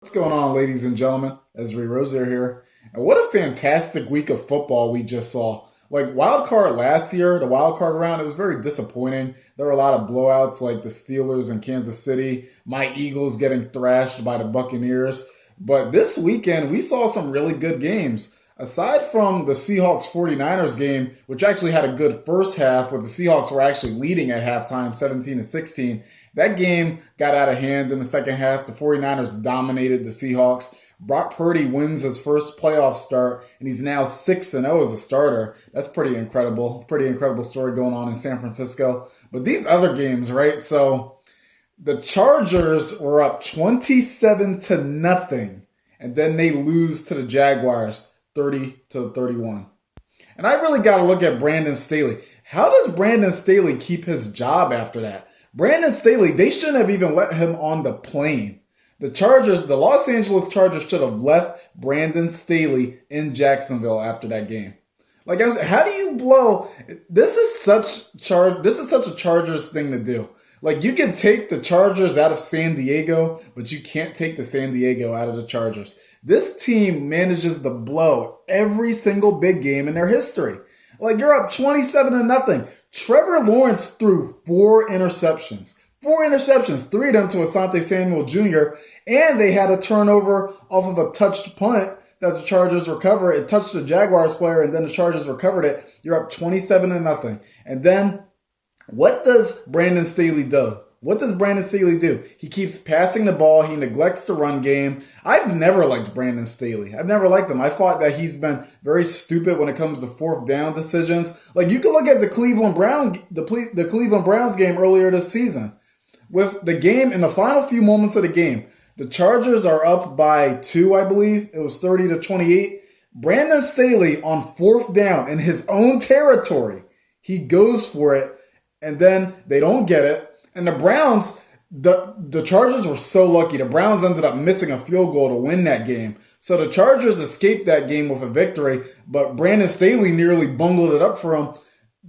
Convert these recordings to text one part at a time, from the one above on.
What's going on, ladies and gentlemen? Ezri Rozier here. And what a fantastic week of football we just saw. Like wild card last year, the wild card round, it was very disappointing. There were a lot of blowouts like the Steelers and Kansas City, my Eagles getting thrashed by the Buccaneers. But this weekend, we saw some really good games. Aside from the Seahawks 49ers game, which actually had a good first half, where the Seahawks were actually leading at halftime 17-16, that game got out of hand in the second half. The 49ers dominated the Seahawks. Brock Purdy wins his first playoff start, and he's now 6-0 as a starter. That's pretty incredible. Pretty incredible story going on in San Francisco. But these other games, right? So the Chargers were up 27-0, and then they lose to the Jaguars 30-31. And I really got to look at Brandon Staley. How does Brandon Staley keep his job after that? Brandon Staley, they shouldn't have even let him on the plane. The Los Angeles Chargers should have left Brandon Staley in Jacksonville after that game. Like, how do you blow? This is such a Chargers thing to do. Like, you can take the Chargers out of San Diego, but you can't take the San Diego out of the Chargers. This team manages to blow every single big game in their history. Like, you're up 27-0. Trevor Lawrence threw 4 interceptions. 4 interceptions, 3 of them to Asante Samuel Jr., and they had a turnover off of a touched punt that the Chargers recovered. It touched the Jaguars player, and then the Chargers recovered it. You're up 27-0. And then, what does Brandon Staley do? What does Brandon Staley do? He keeps passing the ball. He neglects the run game. I've never liked Brandon Staley. I've never liked him. I thought that he's been very stupid when it comes to fourth down decisions. Like, you can look at the Cleveland Browns game earlier this season. With the game, in the final few moments of the game, the Chargers are up by 2, I believe. It was 30-28. Brandon Staley on fourth down in his own territory, he goes for it, and then they don't get it. And the Browns, the Chargers were so lucky. The Browns ended up missing a field goal to win that game. So the Chargers escaped that game with a victory, but Brandon Staley nearly bungled it up for him.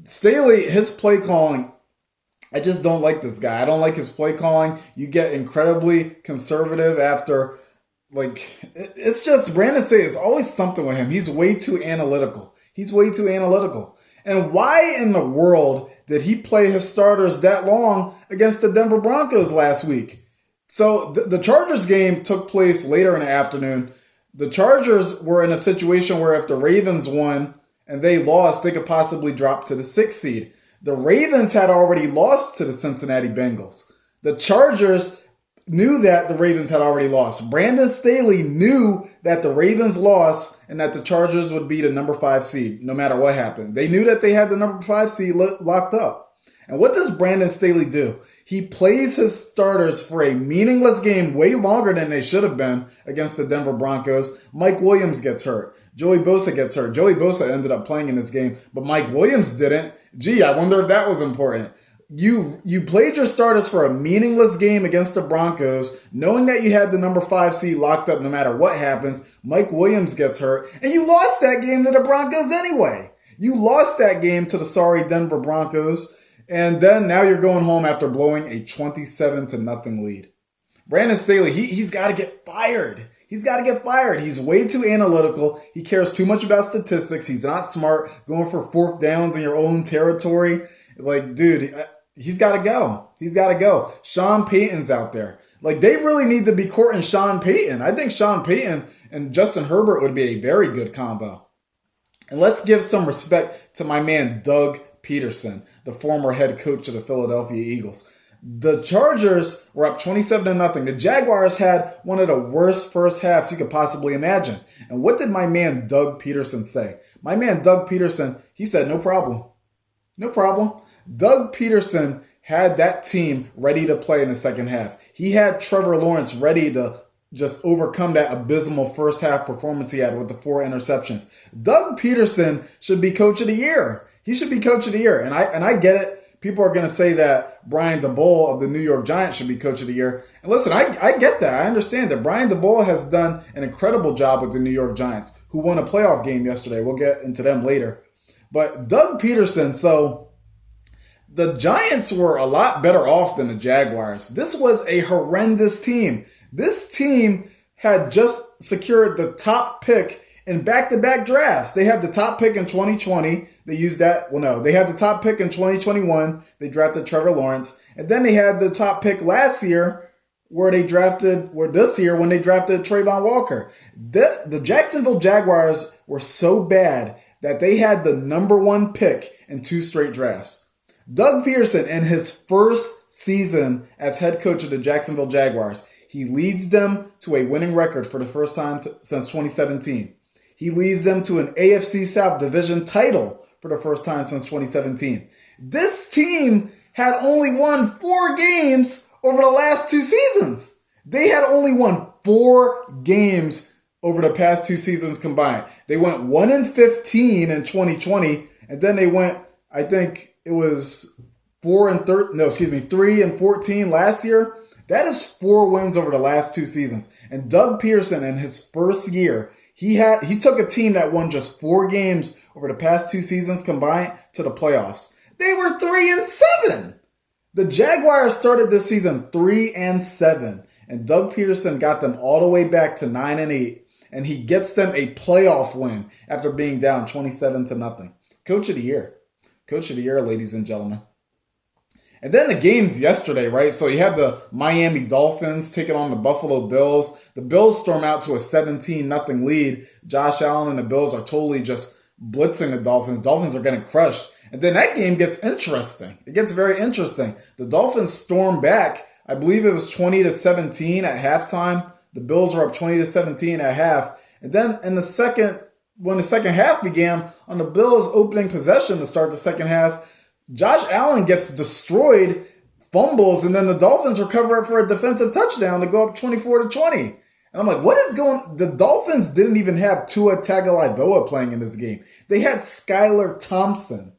Staley, his play calling, I just don't like this guy. I don't like his play calling. You get incredibly conservative after, it's just Brandon Staley. It's always something with him. He's way too analytical. And why in the world did he play his starters that long against the Denver Broncos last week? So the Chargers game took place later in the afternoon. The Chargers were in a situation where if the Ravens won and they lost, they could possibly drop to the 6th seed. The Ravens had already lost to the Cincinnati Bengals. The Chargers knew that the Ravens had already lost. Brandon Staley knew that the Ravens lost and that the Chargers would be the number 5 seed no matter what happened. They knew that they had the number 5 seed locked up. And what does Brandon Staley do? He plays his starters for a meaningless game way longer than they should have been against the Denver Broncos. Mike Williams gets hurt. Joey Bosa gets hurt. Joey Bosa ended up playing in this game, but Mike Williams didn't. Gee, I wonder if that was important. You played your starters for a meaningless game against the Broncos, knowing that you had the number 5 seed locked up no matter what happens. Mike Williams gets hurt, and you lost that game to the Broncos anyway. You lost that game to the sorry Denver Broncos, and then now you're going home after blowing a 27-0 lead. Brandon Staley, he's got to get fired. He's got to get fired. He's way too analytical. He cares too much about statistics. He's not smart, going for fourth downs in your own territory. Like, dude, he's got to go. He's got to go. Sean Payton's out there. Like, they really need to be courting Sean Payton. I think Sean Payton and Justin Herbert would be a very good combo. And let's give some respect to my man, Doug Peterson, the former head coach of the Philadelphia Eagles. The Chargers were up 27-0. The Jaguars had one of the worst first halves you could possibly imagine. And what did my man, Doug Peterson, say? My man, Doug Peterson, he said, no problem. No problem. Doug Peterson had that team ready to play in the second half. He had Trevor Lawrence ready to just overcome that abysmal first half performance he had with the 4 interceptions. Doug Peterson should be coach of the year. He should be coach of the year. And I get it. People are going to say that Brian Daboll of the New York Giants should be coach of the year. And listen, I get that. I understand that Brian Daboll has done an incredible job with the New York Giants, who won a playoff game yesterday. We'll get into them later. But Doug Peterson, so the Giants were a lot better off than the Jaguars. This was a horrendous team. This team had just secured the top pick in back-to-back drafts. They had the top pick in 2020. They used that. Well, no, they had the top pick in 2021. They drafted Trevor Lawrence. And then they had the top pick last year this year when they drafted Trayvon Walker. The Jacksonville Jaguars were so bad that they had the number 1 pick in 2 straight drafts. Doug Peterson, in his first season as head coach of the Jacksonville Jaguars, he leads them to a winning record for the first time since 2017. He leads them to an AFC South division title for the first time since 2017. This team had only won 4 games over the last 2 seasons. They had only won 4 games over the past 2 seasons combined. They went 1-15 in 2020, and then they went, I think it was 3-14 last year. That is 4 wins over the last 2 seasons. And Doug Peterson, in his first year, he took a team that won just 4 games over the past 2 seasons combined to the playoffs. They were 3-7. The Jaguars started this season 3-7, and Doug Peterson got them all the way back to 9-8, and he gets them a playoff win after being down 27-0. Coach of the year, ladies and gentlemen. And then the games yesterday, right? So you had the Miami Dolphins taking on the Buffalo Bills. The Bills storm out to a 17-0 lead. Josh Allen and the Bills are totally just blitzing the Dolphins. Dolphins are getting crushed. And then that game gets interesting. It gets very interesting. The Dolphins storm back. I believe it was 20-17 at halftime. The Bills were up 20-17 at half. And then when the second half began, on the Bills' opening possession to start the second half, Josh Allen gets destroyed, fumbles, and then the Dolphins recover it for a defensive touchdown to go up 24-20. And I'm like, what is going? The Dolphins didn't even have Tua Tagovailoa playing in this game. They had Skylar Thompson,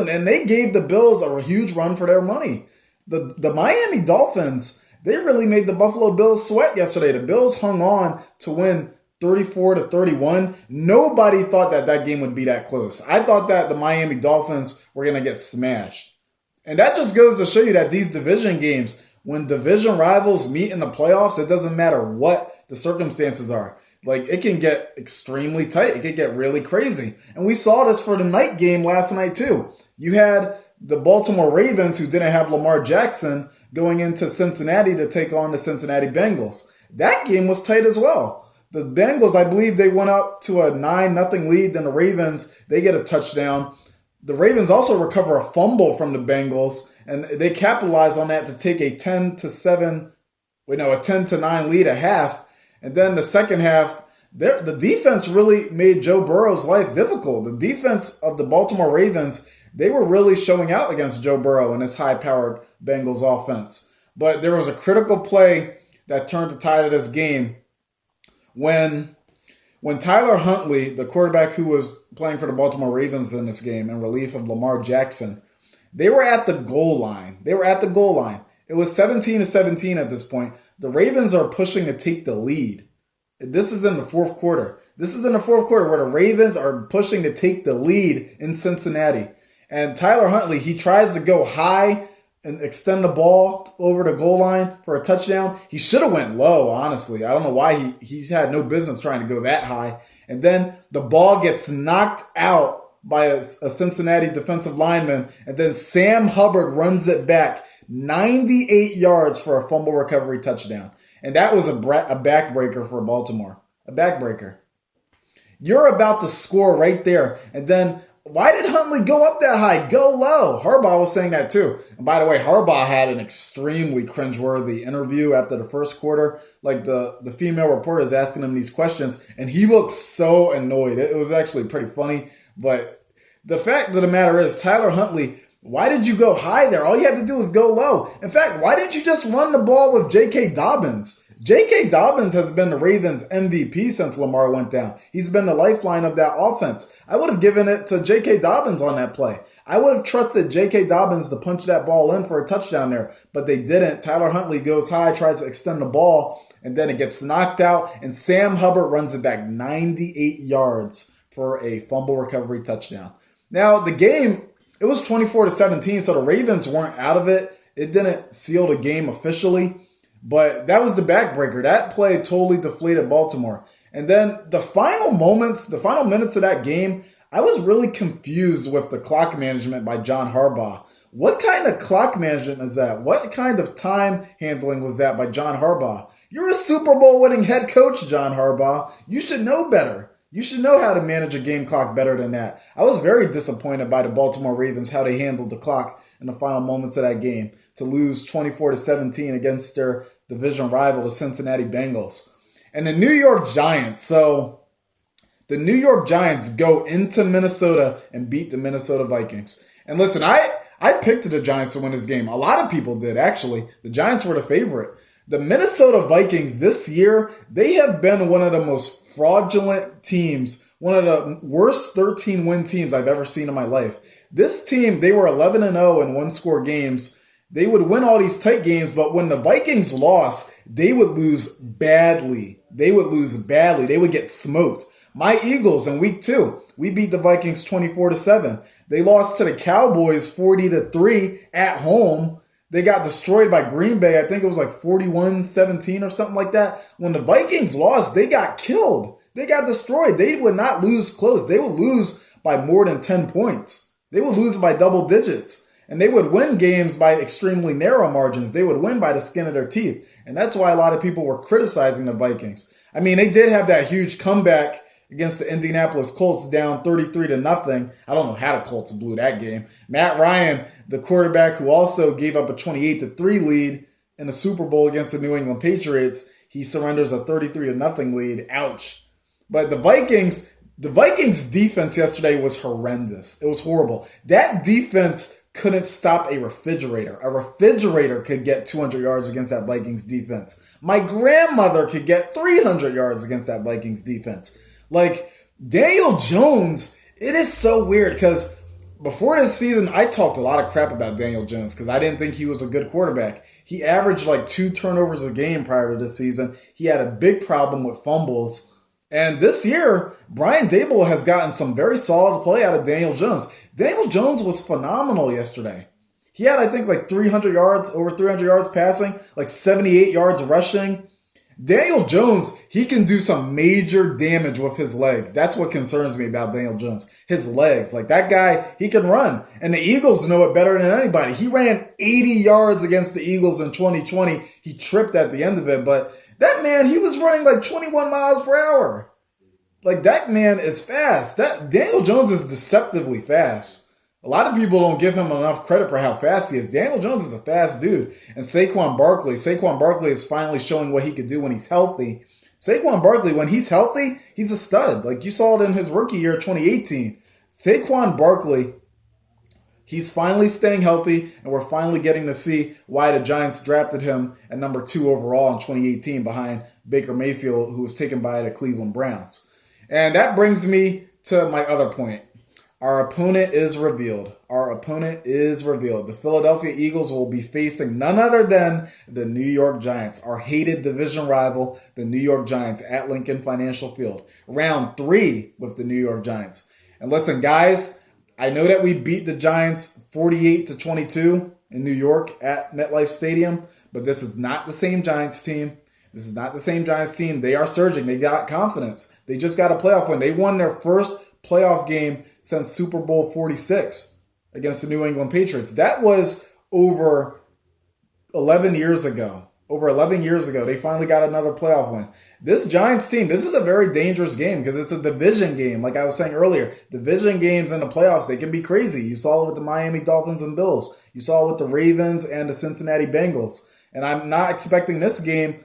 and they gave the Bills a huge run for their money. The Miami Dolphins, they really made the Buffalo Bills sweat yesterday. The Bills hung on to win 34-31. Nobody thought that game would be that close. I thought that the Miami Dolphins were going to get smashed. And that just goes to show you that these division games, when division rivals meet in the playoffs, it doesn't matter what the circumstances are. Like, it can get extremely tight. It can get really crazy. And we saw this for the night game last night, too. You had the Baltimore Ravens, who didn't have Lamar Jackson, going into Cincinnati to take on the Cincinnati Bengals. That game was tight as well. The Bengals, I believe they went up to a 9-0 lead. Then the Ravens, they get a touchdown. The Ravens also recover a fumble from the Bengals, and they capitalize on that to take a 10-9 lead at half. And then the second half, the defense really made Joe Burrow's life difficult. The defense of the Baltimore Ravens, they were really showing out against Joe Burrow and his high-powered Bengals offense. But there was a critical play that turned the tide of this game when Tyler Huntley, the quarterback who was playing for the Baltimore Ravens in this game in relief of Lamar Jackson, they were at the goal line. It was 17-17 at this point. The Ravens are pushing to take the lead. This is in the fourth quarter. Where the Ravens are pushing to take the lead in Cincinnati. And Tyler Huntley, he tries to go high and extend the ball over the goal line for a touchdown. He should have went low, honestly. I don't know why he had no business trying to go that high. And then the ball gets knocked out by a Cincinnati defensive lineman. And then Sam Hubbard runs it back 98 yards for a fumble recovery touchdown. And that was a backbreaker for Baltimore. A backbreaker. You're about to score right there. And then, why did Huntley go up that high? Go low. Harbaugh was saying that too. And by the way, Harbaugh had an extremely cringeworthy interview after the first quarter. Like the female reporter is asking him these questions, and he looks so annoyed. It was actually pretty funny. But the fact of the matter is, Tyler Huntley, why did you go high there? All you had to do was go low. In fact, why didn't you just run the ball with J.K. Dobbins? J.K. Dobbins has been the Ravens' MVP since Lamar went down. He's been the lifeline of that offense. I would have given it to J.K. Dobbins on that play. I would have trusted J.K. Dobbins to punch that ball in for a touchdown there, but they didn't. Tyler Huntley goes high, tries to extend the ball, and then it gets knocked out, and Sam Hubbard runs it back 98 yards for a fumble recovery touchdown. Now, the game, it was 24-17, so the Ravens weren't out of it. It didn't seal the game officially. But that was the backbreaker. That play totally deflated Baltimore. And then the final minutes of that game, I was really confused with the clock management by John Harbaugh. What kind of clock management is that? What kind of time handling was that by John Harbaugh? You're a Super Bowl winning head coach, John Harbaugh. You should know better. You should know how to manage a game clock better than that. I was very disappointed by the Baltimore Ravens, how they handled the clock in the final moments of that game to lose 24-17 against their division rival, the Cincinnati Bengals. And the New York Giants. So the New York Giants go into Minnesota and beat the Minnesota Vikings. And listen, I picked the Giants to win this game. A lot of people did, actually. The Giants were the favorite. The Minnesota Vikings this year, they have been one of the most fraudulent teams, one of the worst 13-win teams I've ever seen in my life. This team, they were 11-0 in one-score games. They would win all these tight games, but when the Vikings lost, they would lose badly. They would get smoked. My Eagles in week 2, we beat the Vikings 24-7. They lost to the Cowboys 40-3 at home. They got destroyed by Green Bay. I think it was like 41-17 or something like that. When the Vikings lost, they got killed. They got destroyed. They would not lose close. They would lose by more than 10 points. They would lose by double digits. And they would win games by extremely narrow margins. They would win by the skin of their teeth. And that's why a lot of people were criticizing the Vikings. I mean, they did have that huge comeback against the Indianapolis Colts down 33-0. I don't know how the Colts blew that game. Matt Ryan, the quarterback who also gave up a 28-3 lead in the Super Bowl against the New England Patriots, he surrenders a 33-0 lead. Ouch. But the Vikings defense yesterday was horrendous. It was horrible. That defense couldn't stop a refrigerator. A refrigerator could get 200 yards against that Vikings defense. My grandmother could get 300 yards against that Vikings defense. Like, Daniel Jones, it is so weird because before this season, I talked a lot of crap about Daniel Jones because I didn't think he was a good quarterback. He averaged like 2 turnovers a game prior to this season. He had a big problem with fumbles. And this year, Brian Daboll has gotten some very solid play out of Daniel Jones. Daniel Jones was phenomenal yesterday. He had, I think, like 300 yards, over 300 yards passing, like 78 yards rushing. Daniel Jones, he can do some major damage with his legs. That's what concerns me about Daniel Jones. His legs. Like, that guy, he can run. And the Eagles know it better than anybody. He ran 80 yards against the Eagles in 2020. He tripped at the end of it. But that man, he was running like 21 miles per hour. Like, that man is fast. Daniel Jones is deceptively fast. A lot of people don't give him enough credit for how fast he is. Daniel Jones is a fast dude. And Saquon Barkley is finally showing what he could do when he's healthy. Saquon Barkley, when he's healthy, he's a stud. Like, you saw it in his rookie year, 2018. Saquon Barkley, he's finally staying healthy, and we're finally getting to see why the Giants drafted him at number 2 overall in 2018 behind Baker Mayfield, who was taken by the Cleveland Browns. And that brings me to my other point. Our opponent is revealed. The Philadelphia Eagles will be facing none other than the New York Giants, our hated division rival, the New York Giants at Lincoln Financial Field. Round 3 with the New York Giants. And listen, guys, I know that we beat the Giants 48-22 in New York at MetLife Stadium, but this is not the same Giants team. They are surging. They got confidence. They just got a playoff win. They won their first playoff game since Super Bowl 46 against the New England Patriots. That was over 11 years ago. They finally got another playoff win. This Giants team, this is a very dangerous game because it's a division game. Like I was saying earlier, division games in the playoffs, they can be crazy. You saw it with the Miami Dolphins and Bills. You saw it with the Ravens and the Cincinnati Bengals. And I'm not expecting this game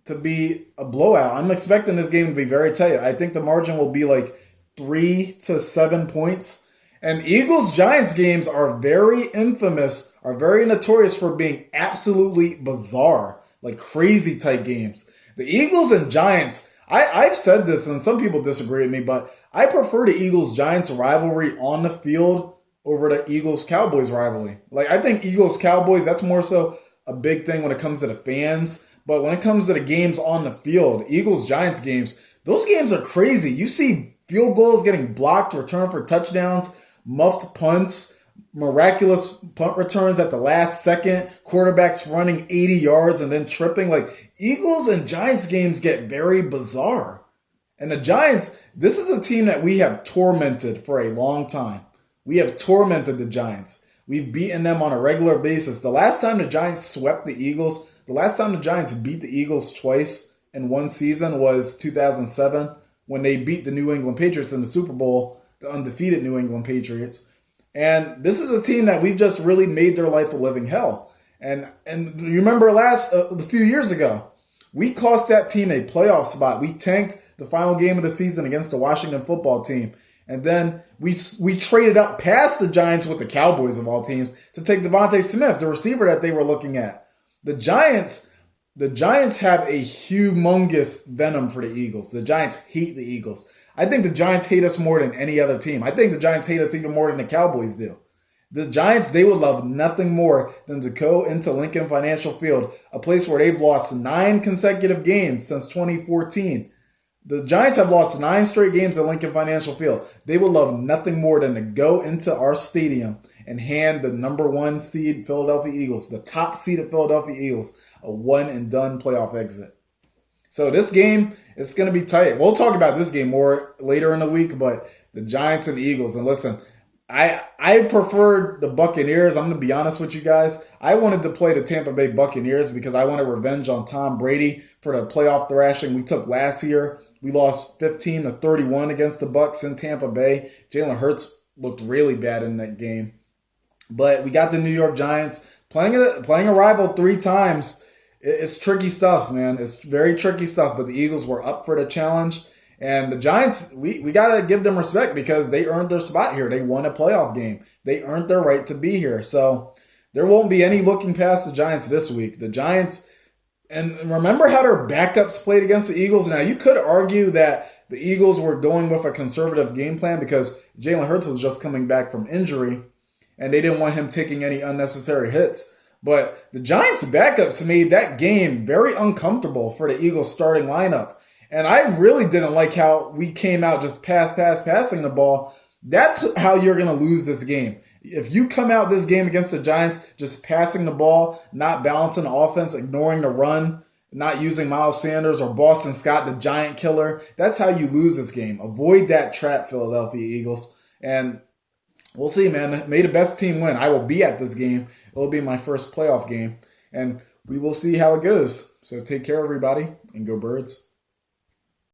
to be a blowout. I'm expecting this game to be very tight. I think the margin will be like 3 to 7 points. And Eagles-Giants games are very infamous, are very notorious for being absolutely bizarre, like crazy tight games. The Eagles and Giants, I've said this and some people disagree with me, but I prefer the Eagles-Giants rivalry on the field over the Eagles-Cowboys rivalry. Like, I think Eagles-Cowboys, that's more so a big thing when it comes to the fans. But when it comes to the games on the field, Eagles-Giants games, those games are crazy. You see field goals getting blocked, returned for touchdowns, muffed punts, miraculous punt returns at the last second, quarterbacks running 80 yards and then tripping. Like, Eagles and Giants games get very bizarre. And the Giants, this is a team that we have tormented for a long time. We have tormented the Giants. We've beaten them on a regular basis. The last time the Giants swept the Eagles, the last time the Giants beat the Eagles twice in one season was 2007 when they beat the New England Patriots in the Super Bowl, the undefeated New England Patriots. And this is a team that we've just really made their life a living hell. And you remember a few years ago, we cost that team a playoff spot. We tanked the final game of the season against the Washington football team. And then we traded up past the Giants with the Cowboys of all teams to take Devontae Smith, the receiver that they were looking at. The Giants have a humongous venom for the Eagles. The Giants hate the Eagles. I think the Giants hate us more than any other team. I think the Giants hate us even more than the Cowboys do. The Giants, they would love nothing more than to go into Lincoln Financial Field, a place where they've lost 9 consecutive games since 2014. The Giants have lost 9 straight games at Lincoln Financial Field. They would love nothing more than to go into our stadium and hand the number 1 seed Philadelphia Eagles, the top seeded Philadelphia Eagles, a one-and-done playoff exit. So this game, it's going to be tight. We'll talk about this game more later in the week, but the Giants and the Eagles, and listen, I preferred the Buccaneers. I'm going to be honest with you guys. I wanted to play the Tampa Bay Buccaneers because I wanted revenge on Tom Brady for the playoff thrashing we took last year. We lost 15-31 against the Bucs in Tampa Bay. Jalen Hurts looked really bad in that game. But we got the New York Giants playing a rival 3 times. It's tricky stuff, man. It's very tricky stuff. But the Eagles were up for the challenge. And the Giants, we got to give them respect because they earned their spot here. They won a playoff game. They earned their right to be here. So there won't be any looking past the Giants this week. The Giants, and remember how their backups played against the Eagles? Now, you could argue that the Eagles were going with a conservative game plan because Jalen Hurts was just coming back from injury, and they didn't want him taking any unnecessary hits. But the Giants' backups made that game very uncomfortable for the Eagles' starting lineup. And I really didn't like how we came out just passing the ball. That's how you're going to lose this game. If you come out this game against the Giants just passing the ball, not balancing the offense, ignoring the run, not using Miles Sanders or Boston Scott, the giant killer, that's how you lose this game. Avoid that trap, Philadelphia Eagles. And we'll see, man. May the best team win. I will be at this game. It will be my first playoff game. And we will see how it goes. So take care, everybody, and go Birds.